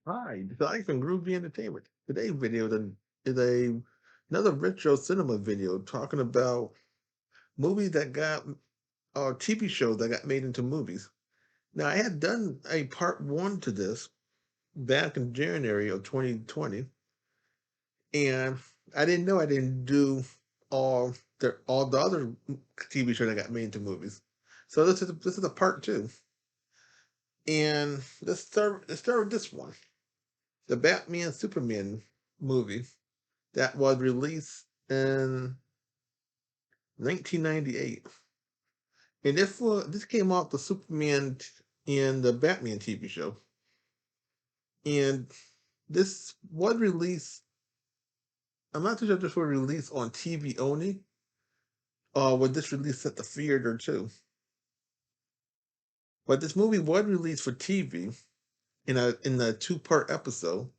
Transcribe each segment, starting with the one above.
Hi, Design from Groovy Entertainment. Today's video is another retro cinema video talking about movies that got or TV shows that got made into movies. Now, I had done a part one to this back in January of 2020, and I didn't know I didn't do all the other TV shows that got made into movies. So this is a part two, and let's start with this one, the Batman Superman movie that was released in 1998. And this came off the Superman and the Batman TV show. And this was released, I'm not too sure if this was released on TV only, or was this released at the theater too. But this movie was released for TV in a two-part episode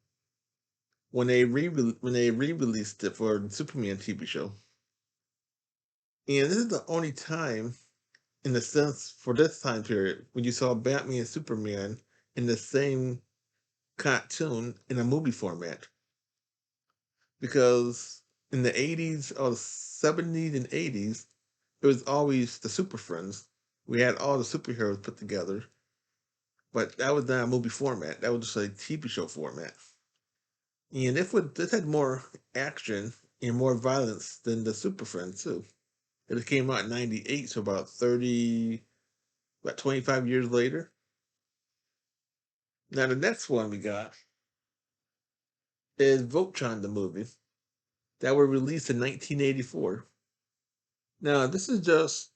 when they re-released it for the Superman TV show. And this is the only time, in a sense, for this time period, when you saw Batman and Superman in the same cartoon in a movie format. Because in the 80s or the 70s and 80s, it was always the Super Friends. We had all the superheroes put together, but that was not a movie format. That was just a TV show format. And this had more action and more violence than the Super Friends too. It came out in '98, so about 25 years later. Now the next one we got is Voltron the movie that were released in 1984. Now this is just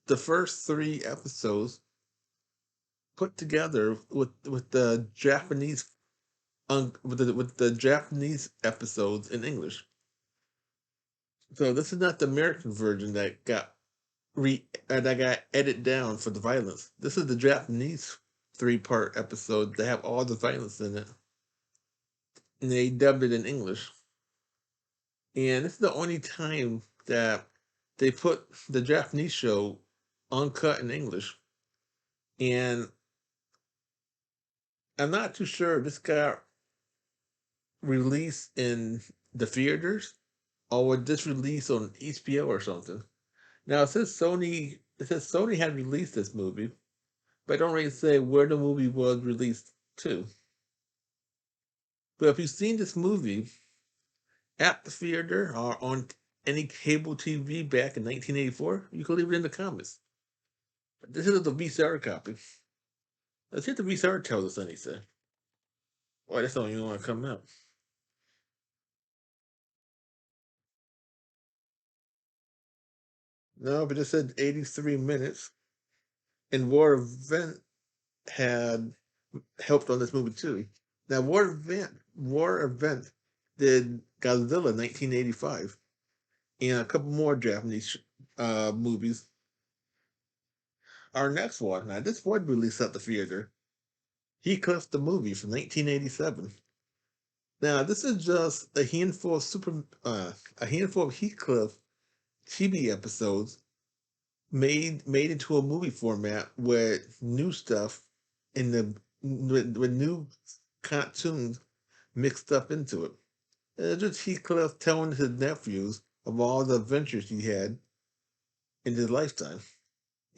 the first three episodes put together with the Japanese with the Japanese episodes in English. So this is not the American version that got edited down for the violence. This is the Japanese three-part episode that have all the violence in it, and they dubbed it in English. And this is the only time that they put the Japanese show uncut in English. And I'm not too sure if this got released in the theaters or was this released on HBO or something. Now it says Sony had released this movie, but I don't really say where the movie was released to. But if you've seen this movie at the theater or on any cable TV back in 1984, you can leave it in the comments. This is the VCR copy. Let's see what the VCR tells us anything. Why that's not even want to come out. No, but it said 83 minutes. And had helped on this movie too. Now, War Event did Godzilla 1985 and a couple more Japanese movies. Our next one, now this was released at the theater. Heathcliff the movie from 1987. Now, this is just a handful of Heathcliff TV episodes made into a movie format with new stuff in with new cartoons mixed up into it. It's just Heathcliff telling his nephews of all the adventures he had in his lifetime.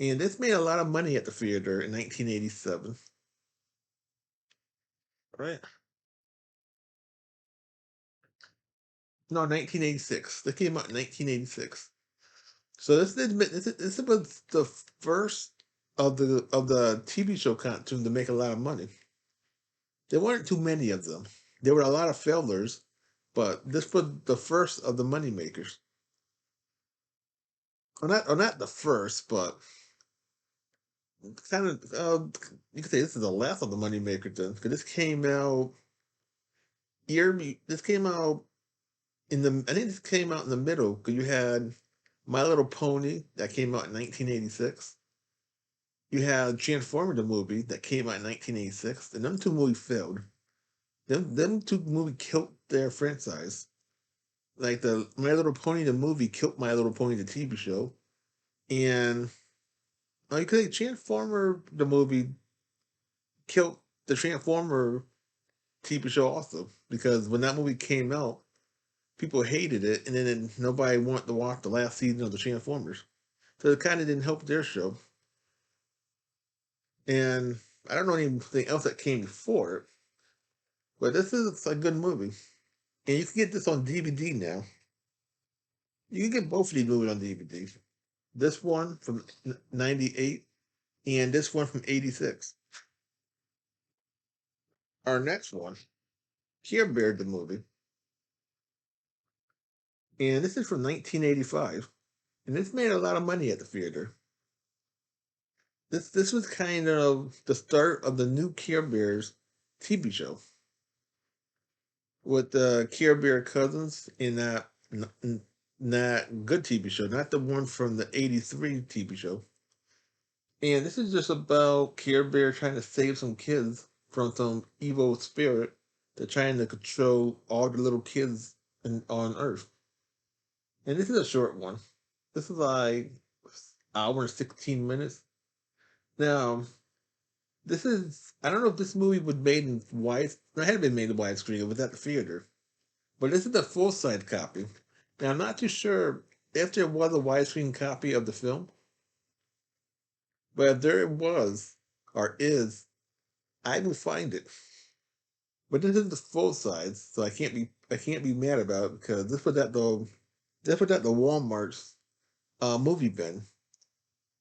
And this made a lot of money at the theater in 1987. Right? No, 1986. They came out in 1986. So this was the first of the TV show cartoon to make a lot of money. There weren't too many of them. There were a lot of failures, but this was the first of the money makers. Or not the first, but kind of you could say this is the last of the money makers then, because this came out I think this came out in the middle because you had My Little Pony that came out in 1986. You had Transformer the movie that came out in 1986, and them two movies failed. Them two movies killed their franchise. Like the My Little Pony the movie killed My Little Pony the TV show, and you could say Transformer the movie killed the Transformer TV show also, because when that movie came out, people hated it, and then nobody wanted to watch the last season of the Transformers. So it kind of didn't help their show. And I don't know anything else that came before it, but this is a good movie. And you can get this on DVD now. You can get both of these movies on DVD. This one from '98 and this one from '86. Our next one, Care Bear the movie. And this is from 1985. And this made a lot of money at the theater. This was kind of the start of the new Care Bears TV show with the Care Bear cousins in that good TV show, not the one from the '83 TV show. And this is just about Care Bear trying to save some kids from some evil spirit that's trying to control all the little kids on Earth. And this is a short one. This is like hour and 16 minutes. Now, this is I don't know if this movie was made in wide. It had been made in widescreen. It was at the theater, but this is the full size copy. Now, I'm not too sure if there was a widescreen copy of the film, but if there was or is, I will find it. But this is the full size, so I can't be mad about it because this was at the Walmart's movie bin.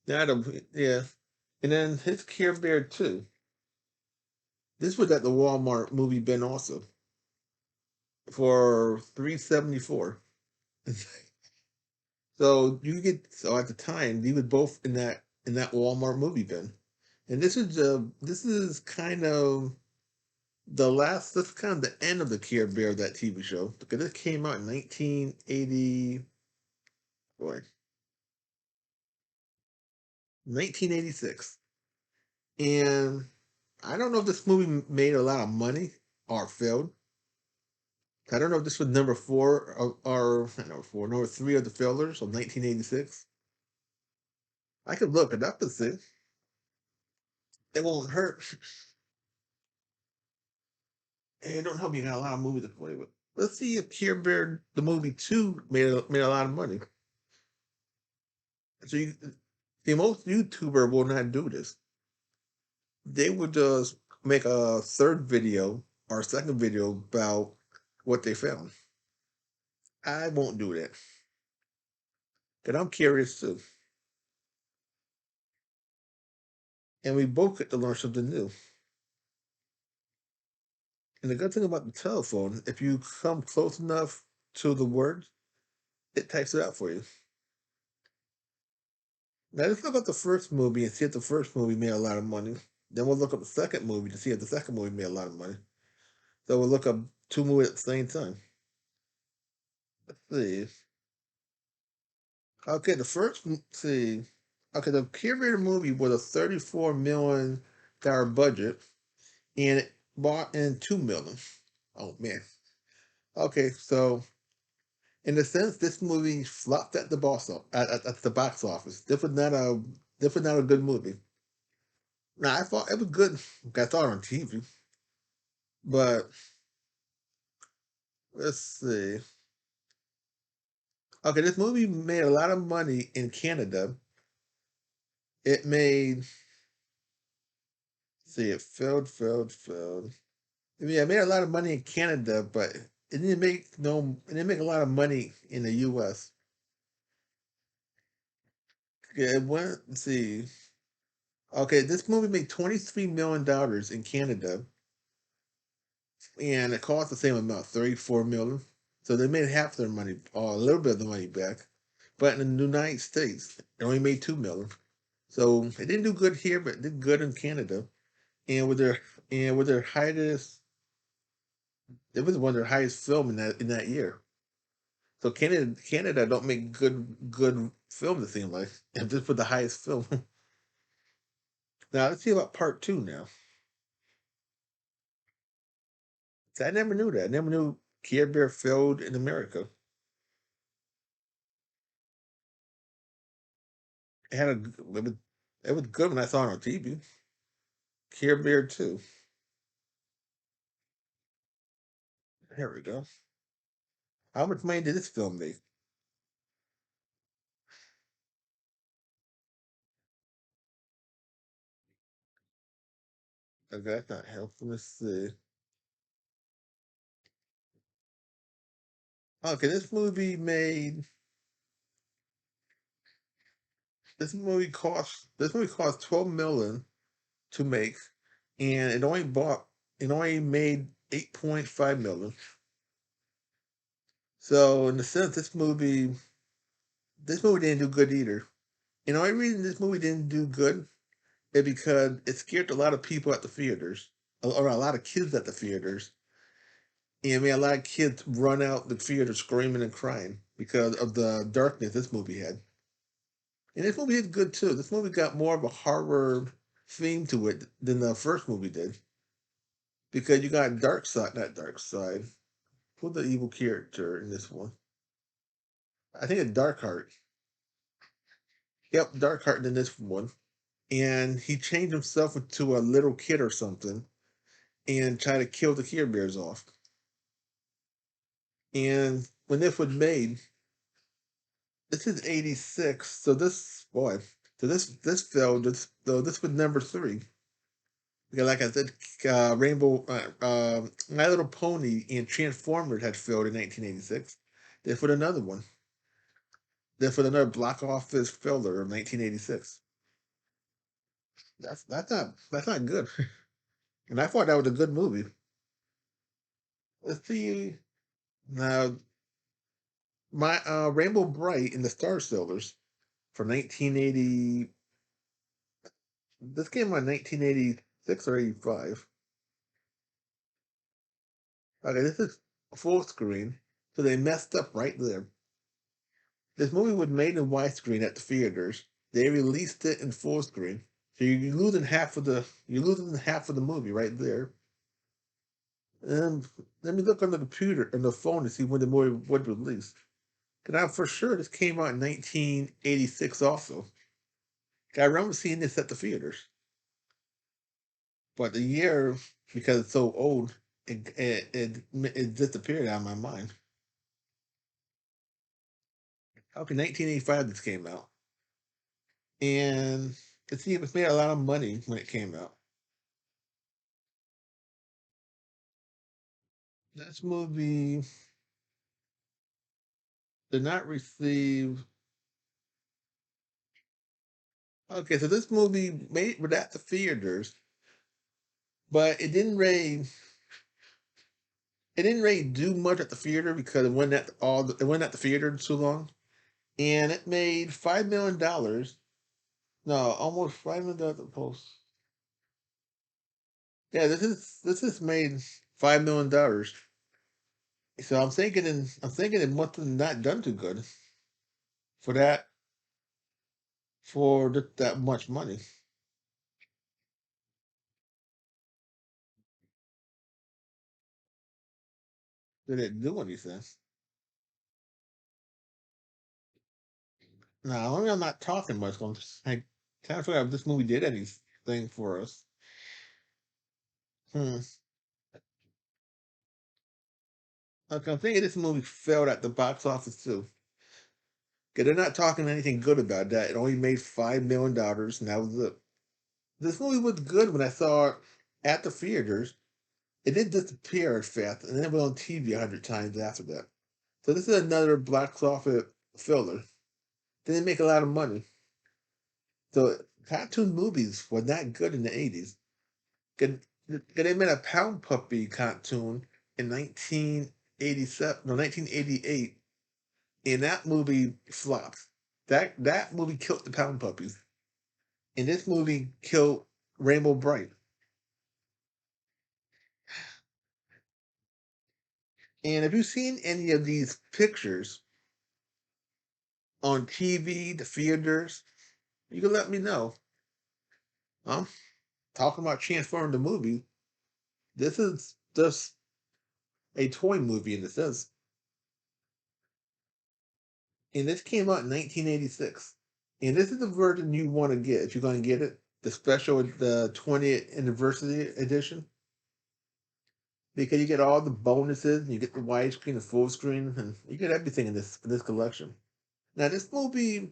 Now, yeah, and then his Care Bear too. This was at the Walmart movie bin also for 374. So at the time they were both in that Walmart movie bin, and this is kind of the last. This is kind of the end of the Care Bear that TV show because it came out in 1980. Boy, 1986, and I don't know if this movie made a lot of money or failed. I don't know if this was number four or not number four, number three of the failures of 1986. I could look it up and see. It won't hurt. And it don't help you got a lot of movies to play with. Let's see if Care Bear the movie two made a lot of money. So see, most YouTuber will not do this. They would just make a third video or a second video about what they found. I won't do that. Because I'm curious too. And we both get to learn something new. And the good thing about the telephone, if you come close enough to the word, it types it out for you. Now let's look up the first movie and see if the first movie made a lot of money. Then we'll look up the second movie to see if the second movie made a lot of money. So we'll look up two movies at the same time. Let's see. Okay, see. Okay, the Curator movie was a $34 million budget, and it bought in 2 million. Oh man. Okay, so in a sense, this movie flopped at the box office. This was not a good movie. Now I thought it was good. I saw it on TV, but let's see. Okay, this movie made a lot of money in Canada. It made see it failed. Yeah, it made a lot of money in Canada, but it didn't make a lot of money in the US. Yeah, it went let's see. Okay, this movie made $23 million in Canada, and it cost the same amount, 34 million. So they made half their money, or a little bit of the money back. But in the United States, it only made 2 million. So it didn't do good here, but it did good in Canada. And with their highest, it was one of their highest film in that year. So Canada don't make good film. It seems like and just for the highest film. Now let's see about part two. Now see, I never knew that. I never knew Care Bear failed in America. It had a it was good when I saw it on TV. Care Bear too. Here we go. How much money did this film make? Okay, that's not helpful. Let's see. Okay, this movie cost 12 million to make, and it only made 8.5 million. So in a sense, this movie didn't do good either. And the only reason this movie didn't do good is because it scared a lot of people at the theaters, or a lot of kids at the theaters, and made a lot of kids run out the theater screaming and crying because of the darkness this movie had. And this movie is good too. This movie got more of a horror theme to it than the first movie did. Because you got Dark Side, not Dark Side. Who's the evil character in this one? I think it's Darkheart. Yep, Darkheart in this one. And he changed himself into a little kid or something and tried to kill the Care Bears off. And when this was made, this is 86, so this failed. This was number three. Because like I said, My Little Pony and Transformers had failed in 1986. This was another one. This was another block office failure of 1986. That's not good. And I thought that was a good movie. Let's see now. My Rainbow Bright and the Star Sailors from 1980. This came out in 1986 or 85. Okay, this is full screen, so they messed up right there. This movie was made in widescreen at the theaters. They released it in full screen, so you're losing half of the movie right there. And let me look on the computer and the phone to see when the movie was released. Because I'm for sure this came out in 1986 also. I remember seeing this at the theaters. But the year, because it's so old, it disappeared out of my mind. Okay, 1985 this came out. And it seemed it made a lot of money when it came out. This movie did not receive. Okay, so this movie made it at the theaters, but it didn't really do much at the theater because it went at the theater too long, and it made $5 million. No, almost $5 million at post. Yeah, this is made $5 million. So I'm thinking it must have not done too good for that much money. Did it do anything? No, I'm not talking much. I'm just like trying to figure out if this movie did anything for us. Hmm. Okay, I'm thinking this movie failed at the box office too. Because they're not talking anything good about that. It only made $5 million, and that was it. This movie was good when I saw it at the theaters. It did disappear fast, and then it went on TV 100 times after that. So this is another box office filler. Didn't make a lot of money. So cartoon movies were not good in the 80s. They made a Pound Puppy cartoon in 1987, no, 1988, and that movie flopped. That movie killed the Pound Puppies, and this movie killed Rainbow Bright. And if you've seen any of these pictures on TV, the theaters, you can let me know. I'm talking about Transforming the movie. This is just a toy movie in a sense. And this came out in 1986. And this is the version you want to get if you're going to get it. The 20th anniversary edition. because you get all the bonuses, and you get the widescreen, the full screen, and you get everything in this collection. Now, this movie,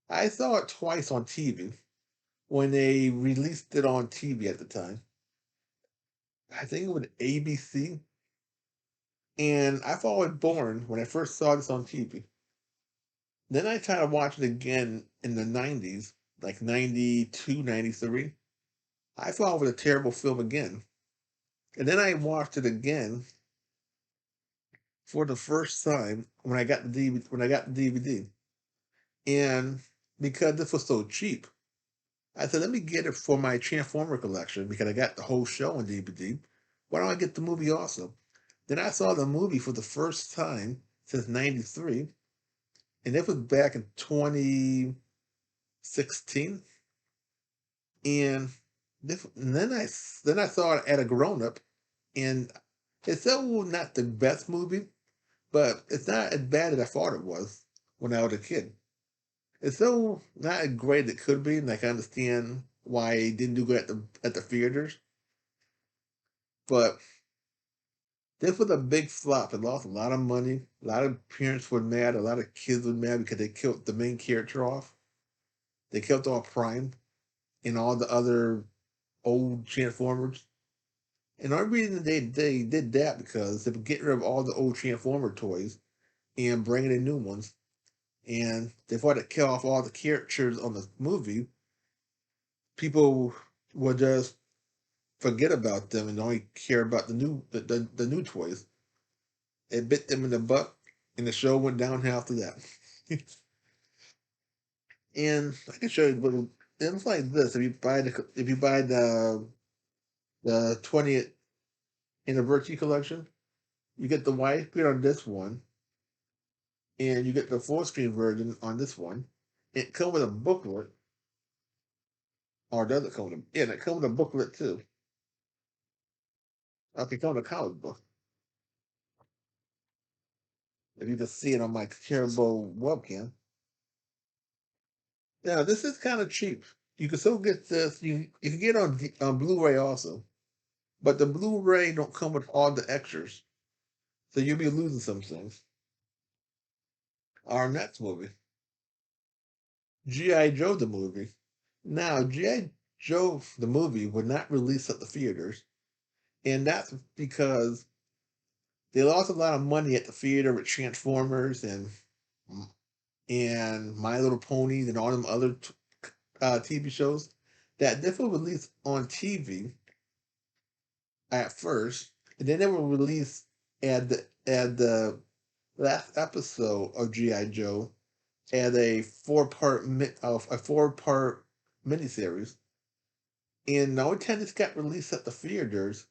I saw it twice on TV when they released it on TV at the time. I think it was ABC, and I thought I was born when I first saw this on TV. Then I tried to watch it again in the 90s, like 92, 93. I thought it was a terrible film again. And then I watched it again for the first time when I got the DVD, when I got the DVD. And because this was so cheap, I said, let me get it for my Transformer collection because I got the whole show on DVD. Why don't I get the movie also? Then I saw the movie for the first time since 93, and it was back in 2016. And then I saw it at a grown up, and it's still not the best movie, but it's not as bad as I thought it was when I was a kid. It's still not as great as it could be, and like, I understand why it didn't do good at the theaters. But this was a big flop. It lost a lot of money. A lot of parents were mad. A lot of kids were mad because they killed the main character off. They killed off Prime and all the other old Transformers. And the only reason they did that because they were getting rid of all the old Transformer toys and bringing in new ones. And they wanted to kill off all the characters on the movie. People would just forget about them and only care about the new toys. It bit them in the butt, and the show went downhill after that. And I can show you little. It's like this: if you buy the 20th anniversary collection, you get the white screen on this one, and you get the full screen version on this one. It comes with a booklet, or does it come with a? Yeah, it comes with a booklet too. Okay, it comes with a comic book. If you can see it on my terrible webcam. Now this is kind of cheap. You can still get this. You can get it on Blu-ray also, but the Blu-ray don't come with all the extras, so you'll be losing some things. Our next movie, G.I. Joe the movie. Now G.I. Joe the movie would not release at the theaters, and that's because they lost a lot of money at the theater with Transformers and My Little Ponies and all them other TV shows that they were released on TV at first, and then they were released at the last episode of GI Joe as a 4 part miniseries. And the only time this got released at the theaters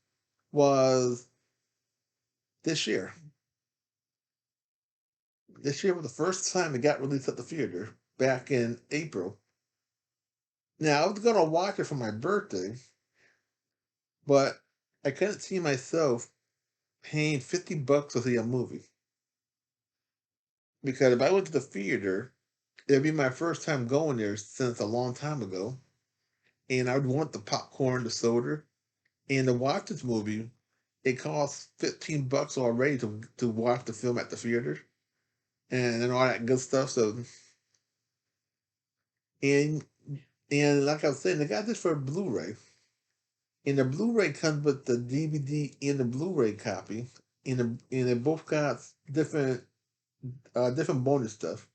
was this year. This year was the first time it got released at the theater back in April. Now I was gonna watch it for my birthday, but I couldn't see myself paying $50 to see a movie because if I went to the theater, it'd be my first time going there since a long time ago, and I would want the popcorn, the soda, and to watch this movie. It costs $15 already to watch the film at the theater, and all that good stuff. So, and and like I was saying, they got this for Blu-ray, and the Blu-ray comes with the DVD and the Blu-ray copy, and they both got different bonus stuff.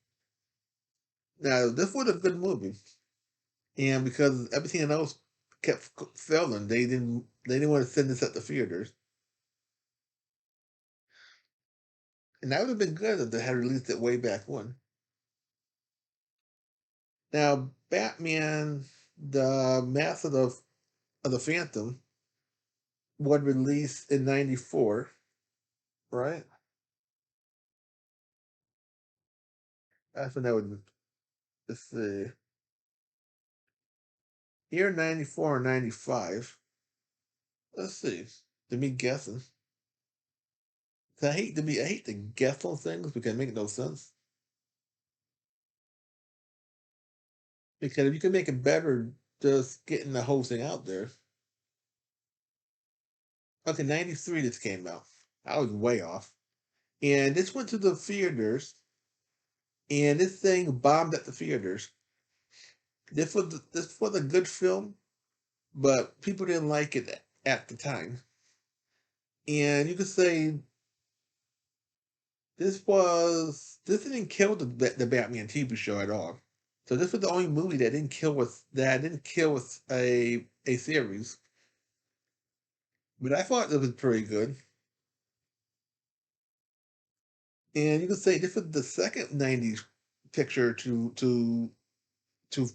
Now, this was a good movie, and because everything else kept failing, they didn't want to send this at the theaters, and that would have been good if they had released it way back when. Now, Batman: The Mask of the Phantom was released in '94, right? That's when that would. Let's see, year '94 or '95. Let's see. To me guessing, 'cause I hate to guess on things because it make no sense. Because if you can make it better, just getting the whole thing out there. Okay, 93 this came out. I was way off. And this went to the theaters, and this thing bombed at the theaters. This was a good film, but people didn't like it at the time. And you could say this didn't kill the Batman TV show at all. So this was the only movie that didn't kill with a series. But I thought it was pretty good. And you could say this was the second '90s picture to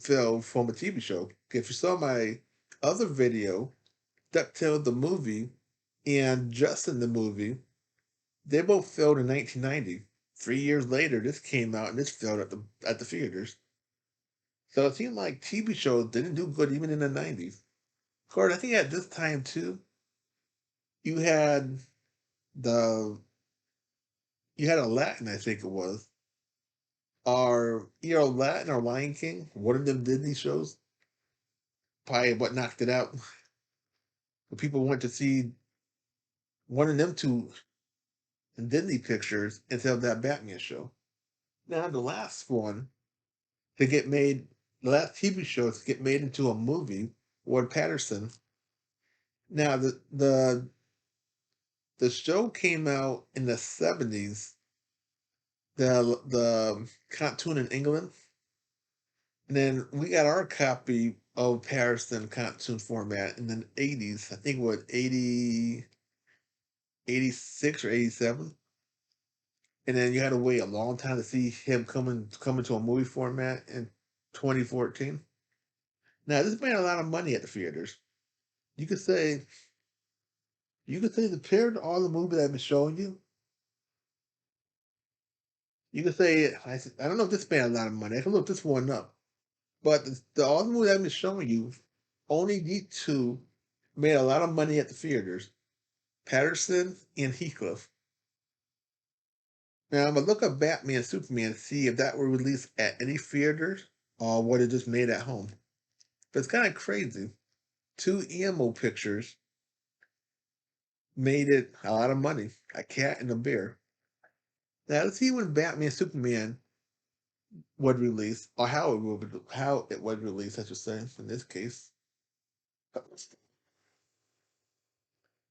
film from a TV show. If you saw my other video, DuckTales the movie and Justin the movie, they both filmed in 1990. 3 years later, this came out and this filmed at the theaters. So it seemed like TV shows didn't do good even in the '90s. Of course, I think at this time too, you had the you had Aladdin, I think it was, or either Aladdin or Lion King, one of them Disney shows. Probably what knocked it out. The people went to see one of them two Disney pictures instead of that Batman show. Now the last one to get made, the last TV show to get made into a movie, Ward Patterson. Now the show came out in the '70s, the cartoon in England, and then we got our copy of Patterson cartoon format in the '80s. I think what 86 or '87. And then you had to wait a long time to see him coming to a movie format in 2014. Now this made a lot of money at the theaters. You could say compared to all the movies I've been showing you, you could say I don't know if this made a lot of money. I can look this one up, but all the movies I've been showing you, only these two made a lot of money at the theaters: Patterson and Heathcliff. Now I'm gonna look up Batman and Superman to see if that were released at any theaters or what it just made at home. But it's kind of crazy. Two emo pictures made it a lot of money. A cat and a bear. Now let's see when Batman Superman was released, or how it was released, I should say, in this case.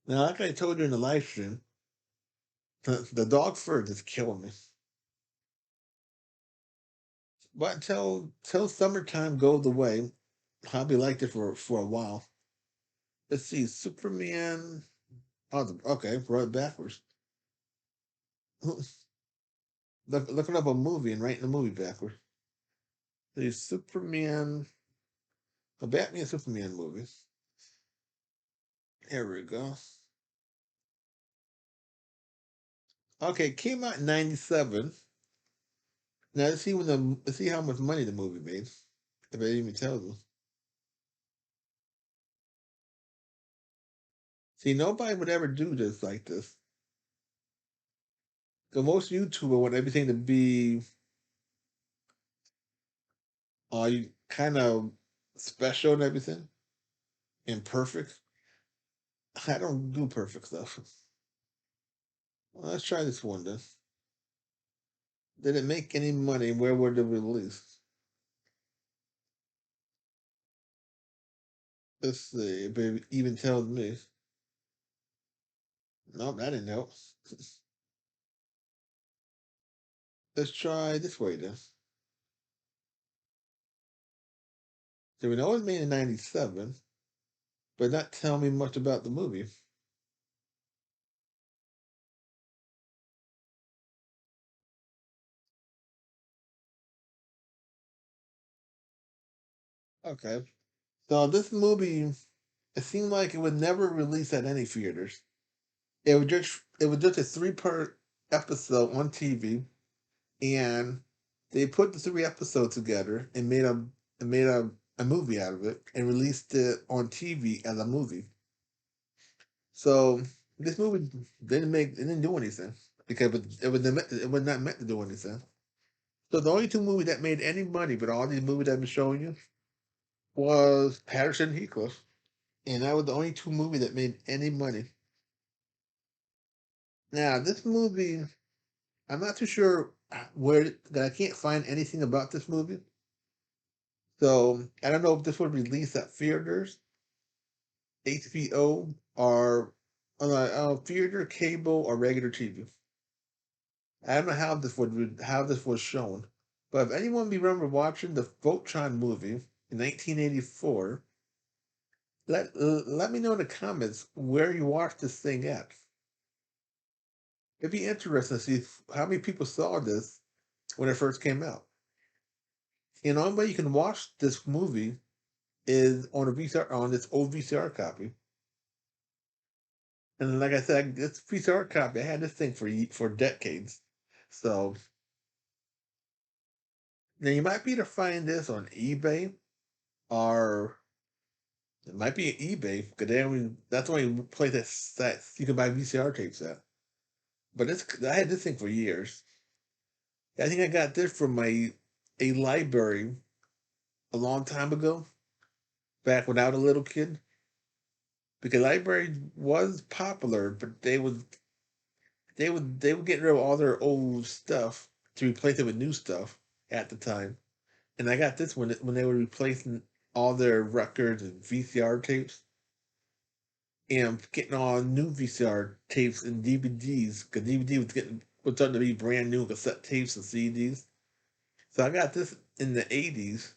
Now, like I told you in the live stream, the dog fur is killing me. But until summertime goes away, I'll be like this for a while. Let's see, Superman. Oh, okay, brought it backwards. Looking up a movie and writing the movie backwards. The Superman, a Batman Superman movie. Here we go. Okay, it came out in '97. Now let's see how much money the movie made. If it even tells us. See, nobody would ever do this like this. The most YouTuber want everything to be kind of special and everything and perfect. I don't do perfect stuff. Well, let's try this one then. Did it make any money? Where were the release? Let's see if it even tells me. Nope, that didn't help. Let's try this way then. So we know it was made in '97, but not tell me much about the movie. Okay. So this movie, it seemed like it would never release at any theaters. It was just a three-part episode on TV, and they put the three episodes together and made a movie out of it and released it on TV as a movie. So this movie didn't do anything because it was not meant to do anything. So the only two movies that made any money, but all these movies I've been showing you, was Patterson and Heathcliff, and that was the only two movies that made any money. Now, this movie, I'm not too sure where that I can't find anything about this movie. So I don't know if this would release at theaters, HBO, or theater, cable, or regular TV. I don't know how this was shown, but if anyone remember watching the Voltron movie in 1984, let me know in the comments where you watched this thing at. It'd be interesting to see how many people saw this when it first came out. And the only way you can watch this movie is on a VCR on this old VCR copy. And like I said, this VCR copy, I had this thing for decades. So now you might be able to find this on eBay, or it might be eBay because that's the only place that you can buy VCR tapes at. But I had this thing for years. I think I got this from a library a long time ago, back when I was a little kid. Because library was popular, but they would get rid of all their old stuff to replace it with new stuff at the time. And I got this when they were replacing all their records and VCR tapes, and getting all new VCR tapes and DVDs because DVD was starting to be brand new cassette tapes and CDs. So I got this in the '80s,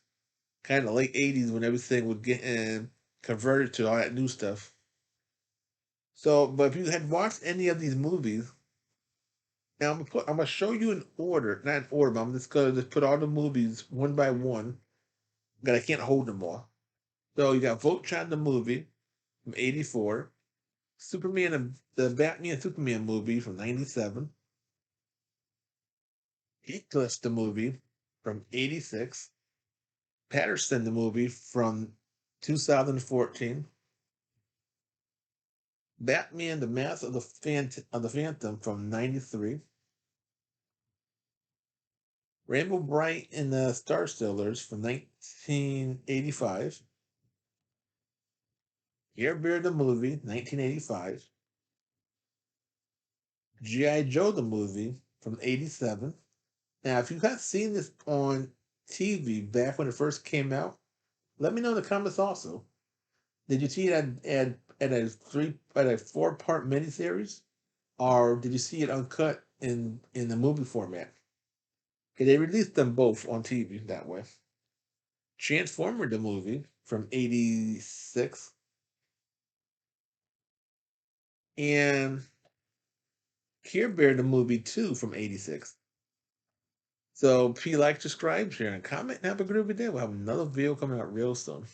kind of late '80s when everything was getting converted to all that new stuff. So, but if you had watched any of these movies, now I'm gonna show you in order, not in order, but I'm just gonna just put all the movies one by one because I can't hold them all. So you got Voltron the movie from '84, Superman the Batman Superman movie from '97, Eclipse the movie from '86, Patterson the movie from 2014, Batman the Mask of the Phantom from '93, Rainbow Bright and the Star Stealers from 1985, Air Bear the movie 1985, G.I. Joe the movie from '87. Now, if you have seen this on TV back when it first came out, let me know in the comments also. Did you see it at a 4-part miniseries, or did you see it uncut in the movie format? Okay, they released them both on TV that way. Transformer the movie from '86 and Care Bear the movie too from '86. So if you like, subscribe, share, and comment, and have a good day. We'll have another video coming out real soon.